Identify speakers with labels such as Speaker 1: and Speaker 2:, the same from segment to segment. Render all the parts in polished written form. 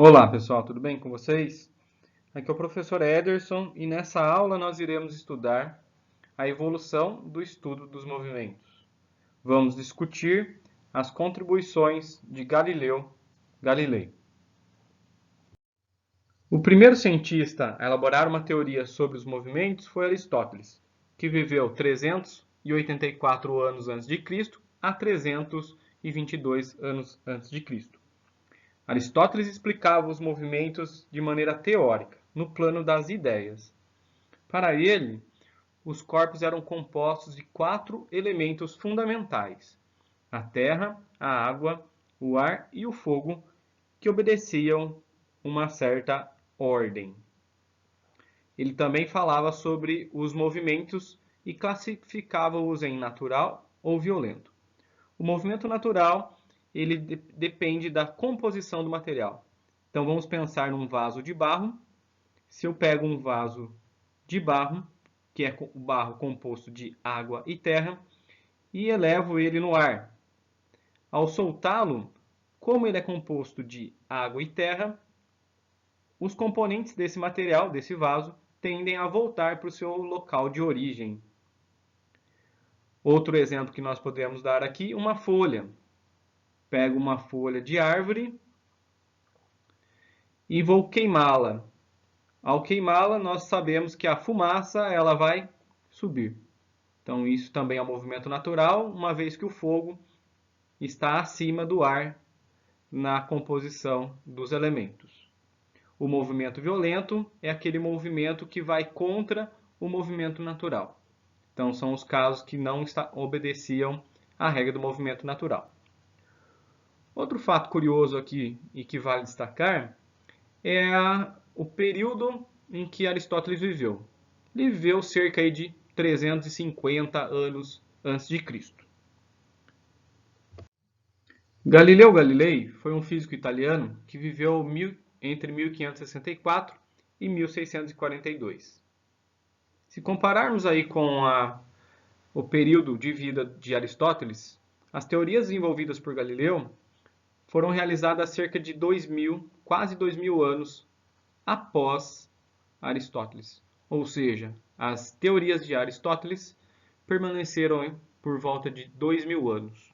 Speaker 1: Olá pessoal, tudo bem com vocês? Aqui é o professor Ederson e nessa aula nós iremos estudar a evolução do estudo dos movimentos. Vamos discutir as contribuições de Galileu Galilei. O primeiro cientista a elaborar uma teoria sobre os movimentos foi Aristóteles, que viveu 384 anos antes de Cristo a 322 anos antes de Cristo. Aristóteles explicava os movimentos de maneira teórica, no plano das ideias. Para ele, os corpos eram compostos de 4 elementos fundamentais: a terra, a água, o ar e o fogo, que obedeciam uma certa ordem. Ele também falava sobre os movimentos e classificava-os em natural ou violento. O movimento natural ele depende da composição do material. Então vamos pensar num vaso de barro. Se eu pego um vaso de barro, que é o barro composto de água e terra, e elevo ele no ar. Ao soltá-lo, como ele é composto de água e terra, os componentes desse material, desse vaso, tendem a voltar para o seu local de origem. Outro exemplo que nós podemos dar aqui, uma folha. Pego uma folha de árvore e vou queimá-la. Ao queimá-la, nós sabemos que a fumaça ela vai subir. Então, isso também é um movimento natural, uma vez que o fogo está acima do ar na composição dos elementos. O movimento violento é aquele movimento que vai contra o movimento natural. Então, são os casos que não obedeciam à regra do movimento natural. Outro fato curioso aqui e que vale destacar é o período em que Aristóteles viveu. Ele viveu cerca de 350 anos antes de Cristo. Galileu Galilei foi um físico italiano que viveu entre 1564 e 1642. Se compararmos aí com o período de vida de Aristóteles, as teorias desenvolvidas por Galileu foram realizadas cerca de quase 2000 anos após Aristóteles. Ou seja, as teorias de Aristóteles permaneceram por volta de 2000 anos.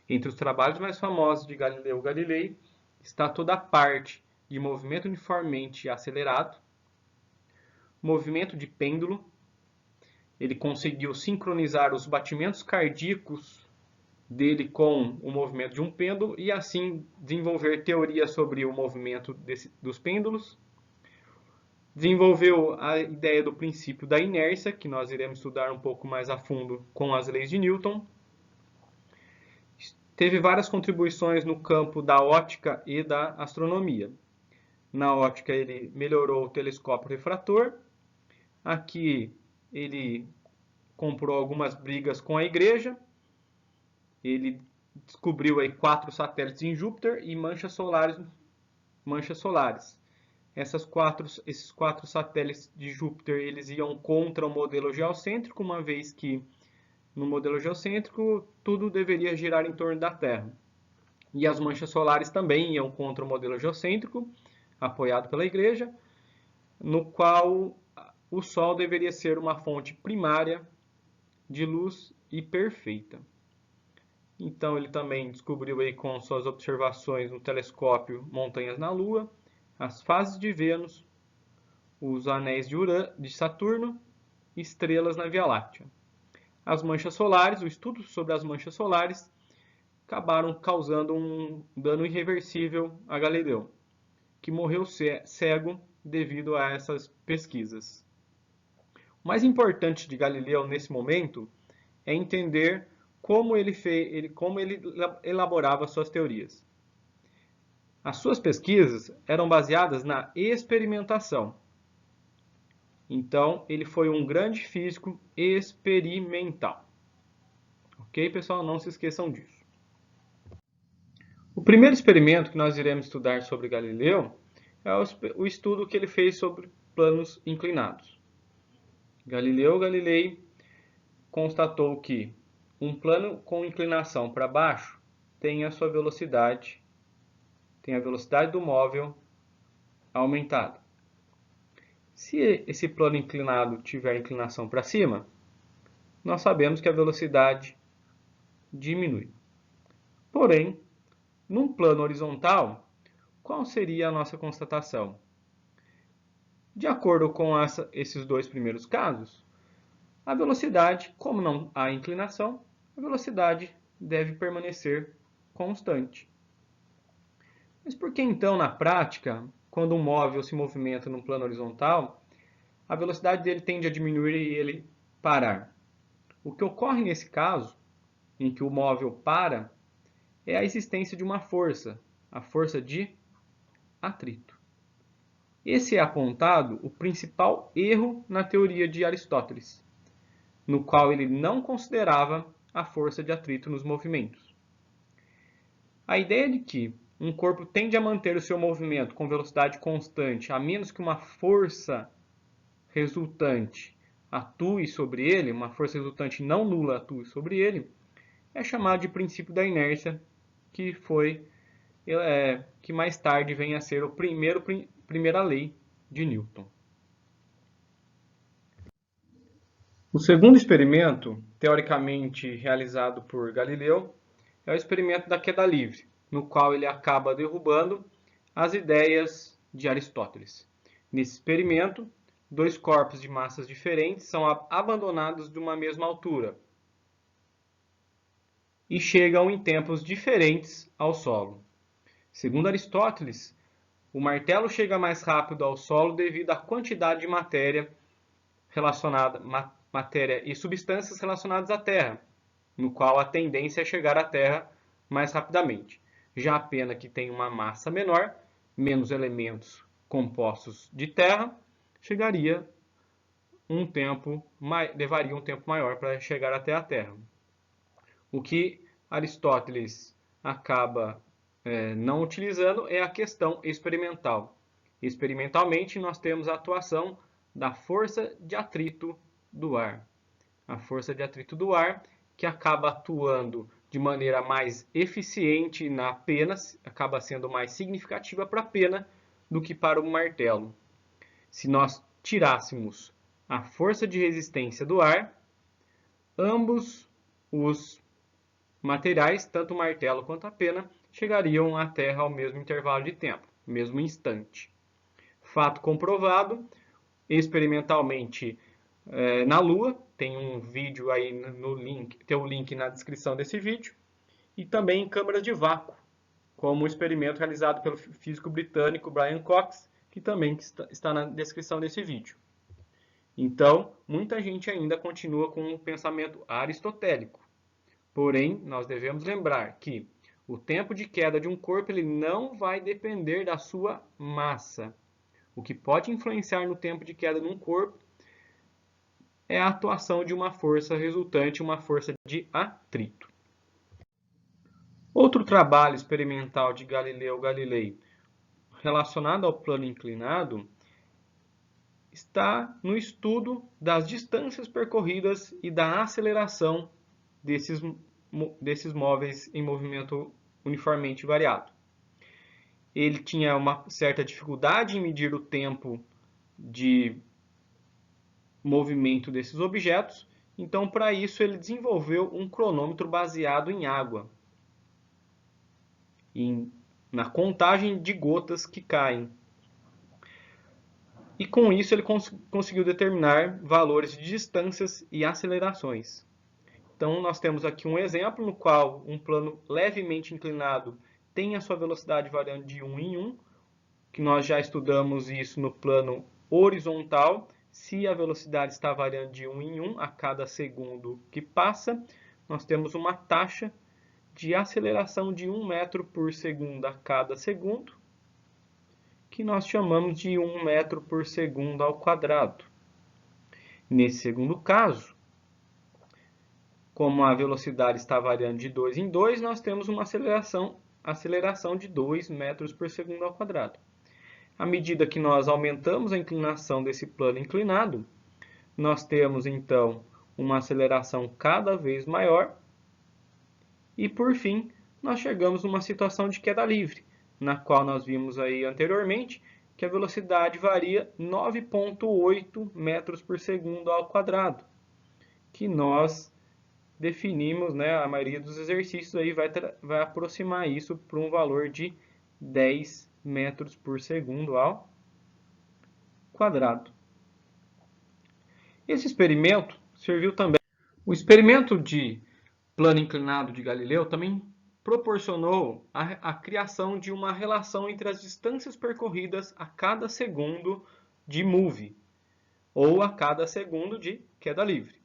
Speaker 1: Entre os trabalhos mais famosos de Galileu Galilei está toda a parte de movimento uniformemente acelerado, movimento de pêndulo. Ele conseguiu sincronizar os batimentos cardíacos dele com o movimento de um pêndulo e assim desenvolver teorias sobre o movimento dos pêndulos. Desenvolveu a ideia do princípio da inércia, que nós iremos estudar um pouco mais a fundo com as leis de Newton. Teve várias contribuições no campo da óptica e da astronomia. Na óptica ele melhorou o telescópio refrator. Aqui ele comprou algumas brigas com a igreja. Ele descobriu aí 4 satélites em Júpiter e manchas solares. Esses quatro satélites de Júpiter eles iam contra o modelo geocêntrico, uma vez que no modelo geocêntrico tudo deveria girar em torno da Terra. E as manchas solares também iam contra o modelo geocêntrico, apoiado pela Igreja, no qual o Sol deveria ser uma fonte primária de luz e perfeita. Então ele também descobriu aí com suas observações no telescópio montanhas na Lua, as fases de Vênus, os anéis de Saturno e estrelas na Via Láctea. As manchas solares, o estudo sobre as manchas solares, acabaram causando um dano irreversível a Galileu, que morreu cego devido a essas pesquisas. O mais importante de Galileu nesse momento é entender como ele elaborava suas teorias. As suas pesquisas eram baseadas na experimentação. Então, ele foi um grande físico experimental. Ok, pessoal? Não se esqueçam disso. O primeiro experimento que nós iremos estudar sobre Galileu é o estudo que ele fez sobre planos inclinados. Galileu Galilei constatou que um plano com inclinação para baixo tem a sua velocidade, tem a velocidade do móvel aumentada. Se esse plano inclinado tiver inclinação para cima, nós sabemos que a velocidade diminui. Porém, num plano horizontal, qual seria a nossa constatação? De acordo com esses dois primeiros casos, a velocidade, como não há inclinação, a velocidade deve permanecer constante. Mas por que então, na prática, quando um móvel se movimenta num plano horizontal, a velocidade dele tende a diminuir e ele parar? O que ocorre nesse caso, em que o móvel para, é a existência de uma força, a força de atrito. Esse é apontado o principal erro na teoria de Aristóteles, no qual ele não considerava a força de atrito nos movimentos. A ideia de que um corpo tende a manter o seu movimento com velocidade constante, a menos que uma força resultante atue sobre ele, uma força resultante não nula atue sobre ele, é chamado de princípio da inércia, que mais tarde vem a ser a primeira lei de Newton. O segundo experimento, teoricamente realizado por Galileu, é o experimento da queda livre, no qual ele acaba derrubando as ideias de Aristóteles. Nesse experimento, dois corpos de massas diferentes são abandonados de uma mesma altura e chegam em tempos diferentes ao solo. Segundo Aristóteles, o martelo chega mais rápido ao solo devido à quantidade de matéria e substâncias relacionadas à Terra, no qual a tendência é chegar à Terra mais rapidamente. Já a pena que tem uma massa menor, menos elementos compostos de terra, levaria um tempo maior para chegar até a Terra. O que Aristóteles acaba não utilizando é a questão experimental. Experimentalmente, nós temos a atuação da força de atrito do ar. A força de atrito do ar que acaba atuando de maneira mais eficiente na pena, acaba sendo mais significativa para a pena do que para o martelo. Se nós tirássemos a força de resistência do ar, ambos os materiais, tanto o martelo quanto a pena, chegariam à Terra ao mesmo intervalo de tempo, mesmo instante. Fato comprovado experimentalmente na Lua, tem um vídeo aí no link, tem um link na descrição desse vídeo, e também em câmaras de vácuo, como o experimento realizado pelo físico britânico Brian Cox, que também está na descrição desse vídeo. Então, muita gente ainda continua com um pensamento aristotélico. Porém, nós devemos lembrar que o tempo de queda de um corpo ele não vai depender da sua massa. O que pode influenciar no tempo de queda de um corpo é a atuação de uma força resultante, uma força de atrito. Outro trabalho experimental de Galileu Galilei relacionado ao plano inclinado está no estudo das distâncias percorridas e da aceleração desses móveis em movimento uniformemente variado. Ele tinha uma certa dificuldade em medir o tempo de movimento desses objetos, então para isso ele desenvolveu um cronômetro baseado em água, na contagem de gotas que caem. E com isso ele conseguiu determinar valores de distâncias e acelerações. Então nós temos aqui um exemplo no qual um plano levemente inclinado tem a sua velocidade variando de 1 em 1, que nós já estudamos isso no plano horizontal. Se a velocidade está variando de 1 em 1 a cada segundo que passa, nós temos uma taxa de aceleração de 1 metro por segundo a cada segundo, que nós chamamos de 1 metro por segundo ao quadrado. Nesse segundo caso, como a velocidade está variando de 2 em 2, nós temos uma aceleração de 2 metros por segundo ao quadrado. À medida que nós aumentamos a inclinação desse plano inclinado, nós temos então uma aceleração cada vez maior e, por fim, nós chegamos numa situação de queda livre, na qual nós vimos aí anteriormente que a velocidade varia 9,8 metros por segundo ao quadrado, que nós definimos, né, a maioria dos exercícios aí vai aproximar isso para um valor de 10 metros por segundo ao quadrado. Esse experimento serviu também. O experimento de plano inclinado de Galileu também proporcionou a criação de uma relação entre as distâncias percorridas a cada segundo de move, ou a cada segundo de queda livre.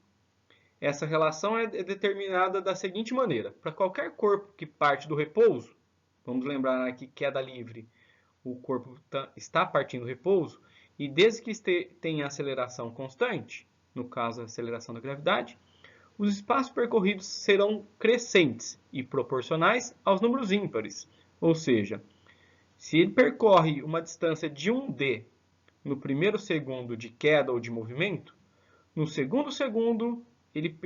Speaker 1: Essa relação é determinada da seguinte maneira: para qualquer corpo que parte do repouso, vamos lembrar que queda livre, o corpo está partindo do repouso, e desde que tenha aceleração constante, no caso a aceleração da gravidade, os espaços percorridos serão crescentes e proporcionais aos números ímpares. Ou seja, se ele percorre uma distância de 1d no primeiro segundo de queda ou de movimento, no segundo segundo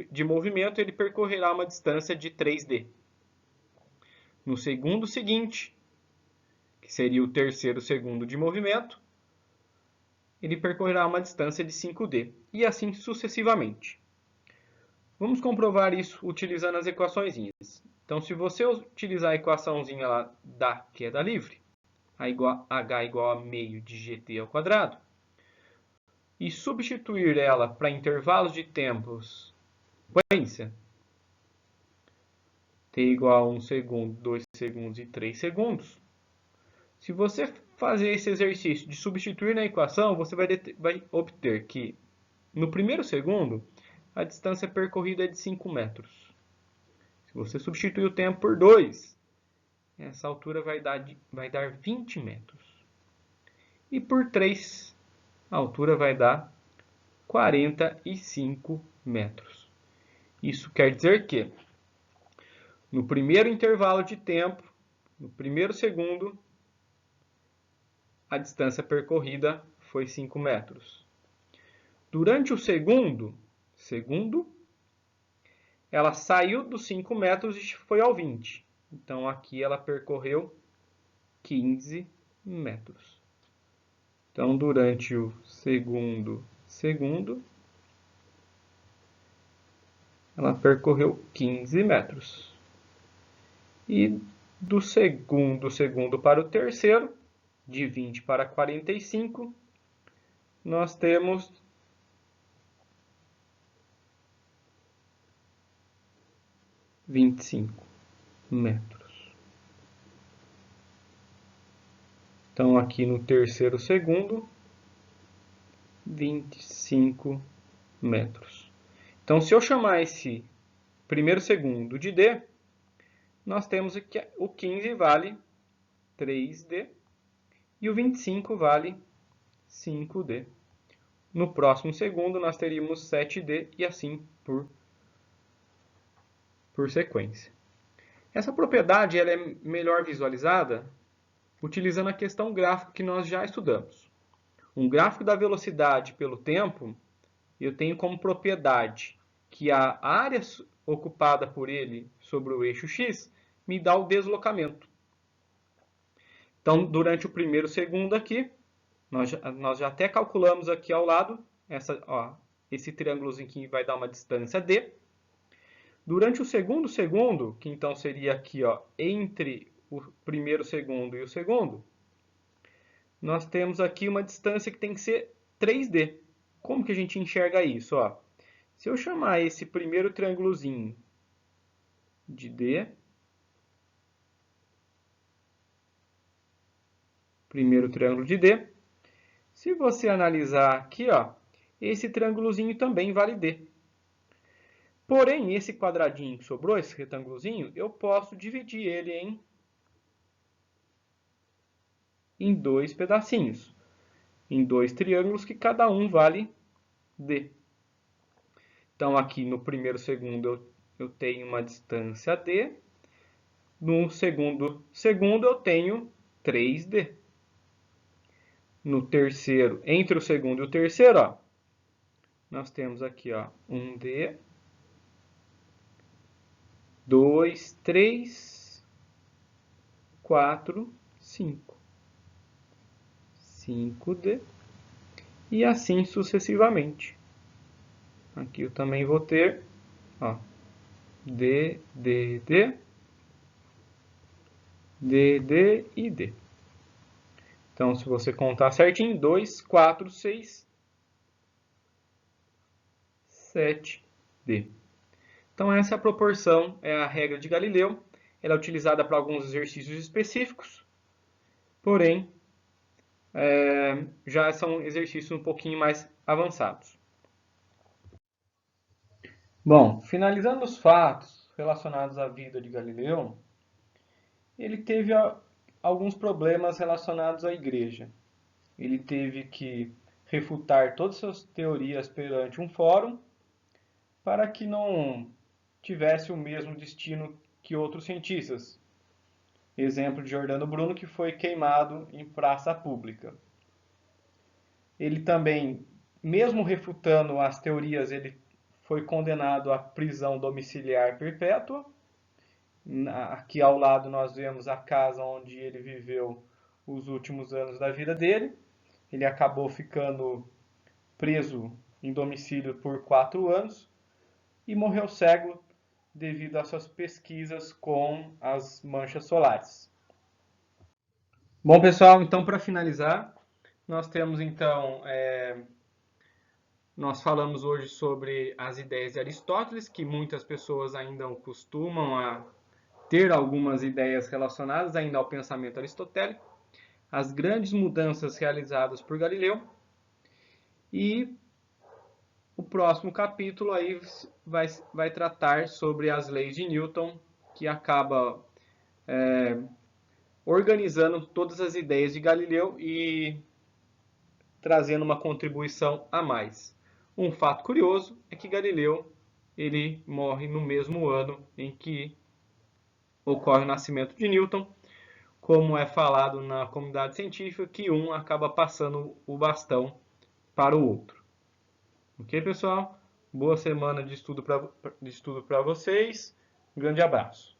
Speaker 1: de movimento ele percorrerá uma distância de 3d. No segundo seguinte, que seria o terceiro segundo de movimento, ele percorrerá uma distância de 5d, e assim sucessivamente. Vamos comprovar isso utilizando as equaçõezinhas. Então, se você utilizar a equaçãozinha lá da queda livre, h igual a meio de gt ao quadrado, e substituir ela para intervalos de tempos, frequência, t igual a 1 segundo, 2 segundos e 3 segundos, se você fazer esse exercício de substituir na equação, você vai obter que no primeiro segundo a distância percorrida é de 5 metros. Se você substituir o tempo por 2, essa altura vai dar 20 metros. E por 3, a altura vai dar 45 metros. Isso quer dizer que no primeiro intervalo de tempo, no primeiro segundo, a distância percorrida foi 5 metros. Durante o segundo, ela saiu dos 5 metros e foi ao 20. Então, aqui ela percorreu 15 metros. Então, durante o segundo, ela percorreu 15 metros. E do segundo para o terceiro, de 20 para 45, nós temos 25 metros. Então, aqui no terceiro segundo, 25 metros. Então, se eu chamar esse primeiro segundo de D, nós temos que o 15 vale 3D e o 25 vale 5D. No próximo segundo, nós teríamos 7D e assim por sequência. Essa propriedade ela é melhor visualizada utilizando a questão gráfica que nós já estudamos. Um gráfico da velocidade pelo tempo, eu tenho como propriedade que a área ocupada por ele sobre o eixo x me dá o deslocamento. Então, durante o primeiro segundo aqui, nós já até calculamos aqui ao lado esse triângulozinho que vai dar uma distância d. Durante o segundo segundo, que então seria aqui entre o primeiro segundo e o segundo, nós temos aqui uma distância que tem que ser 3D. Como que a gente enxerga isso? Se eu chamar esse primeiro triângulozinho de D, primeiro triângulo de D, se você analisar aqui, esse triângulozinho também vale D. Porém, esse quadradinho que sobrou, esse retângulozinho, eu posso dividir ele em dois pedacinhos, em dois triângulos que cada um vale D. Então, aqui no primeiro segundo eu tenho uma distância D, no segundo eu tenho 3D. No terceiro, entre o segundo e o terceiro, nós temos aqui 1D, 2, 3, 4, 5. 5D e assim sucessivamente. Aqui eu também vou ter, ó, D, D, D, D, D e D. Então, se você contar certinho, 2, 4, 6, 7, D. Então, essa é a proporção, é a regra de Galileu. Ela é utilizada para alguns exercícios específicos, porém, já são exercícios um pouquinho mais avançados. Bom, finalizando os fatos relacionados à vida de Galileu, ele teve alguns problemas relacionados à igreja. Ele teve que refutar todas as suas teorias perante um fórum para que não tivesse o mesmo destino que outros cientistas. Exemplo de Giordano Bruno, que foi queimado em praça pública. Ele também, mesmo refutando as teorias, ele foi condenado à prisão domiciliar perpétua. Aqui ao lado nós vemos a casa onde ele viveu os últimos anos da vida dele. Ele acabou ficando preso em domicílio por 4 anos e morreu cego devido às suas pesquisas com as manchas solares. Bom, pessoal, então para finalizar, nós temos então, nós falamos hoje sobre as ideias de Aristóteles, que muitas pessoas ainda costumam a ter algumas ideias relacionadas ainda ao pensamento aristotélico, as grandes mudanças realizadas por Galileu e o próximo capítulo aí vai tratar sobre as leis de Newton, que acaba organizando todas as ideias de Galileu e trazendo uma contribuição a mais. Um fato curioso é que Galileu ele morre no mesmo ano em que ocorre o nascimento de Newton, como é falado na comunidade científica, que um acaba passando o bastão para o outro. Ok, pessoal? Boa semana de estudo para vocês. Um grande abraço.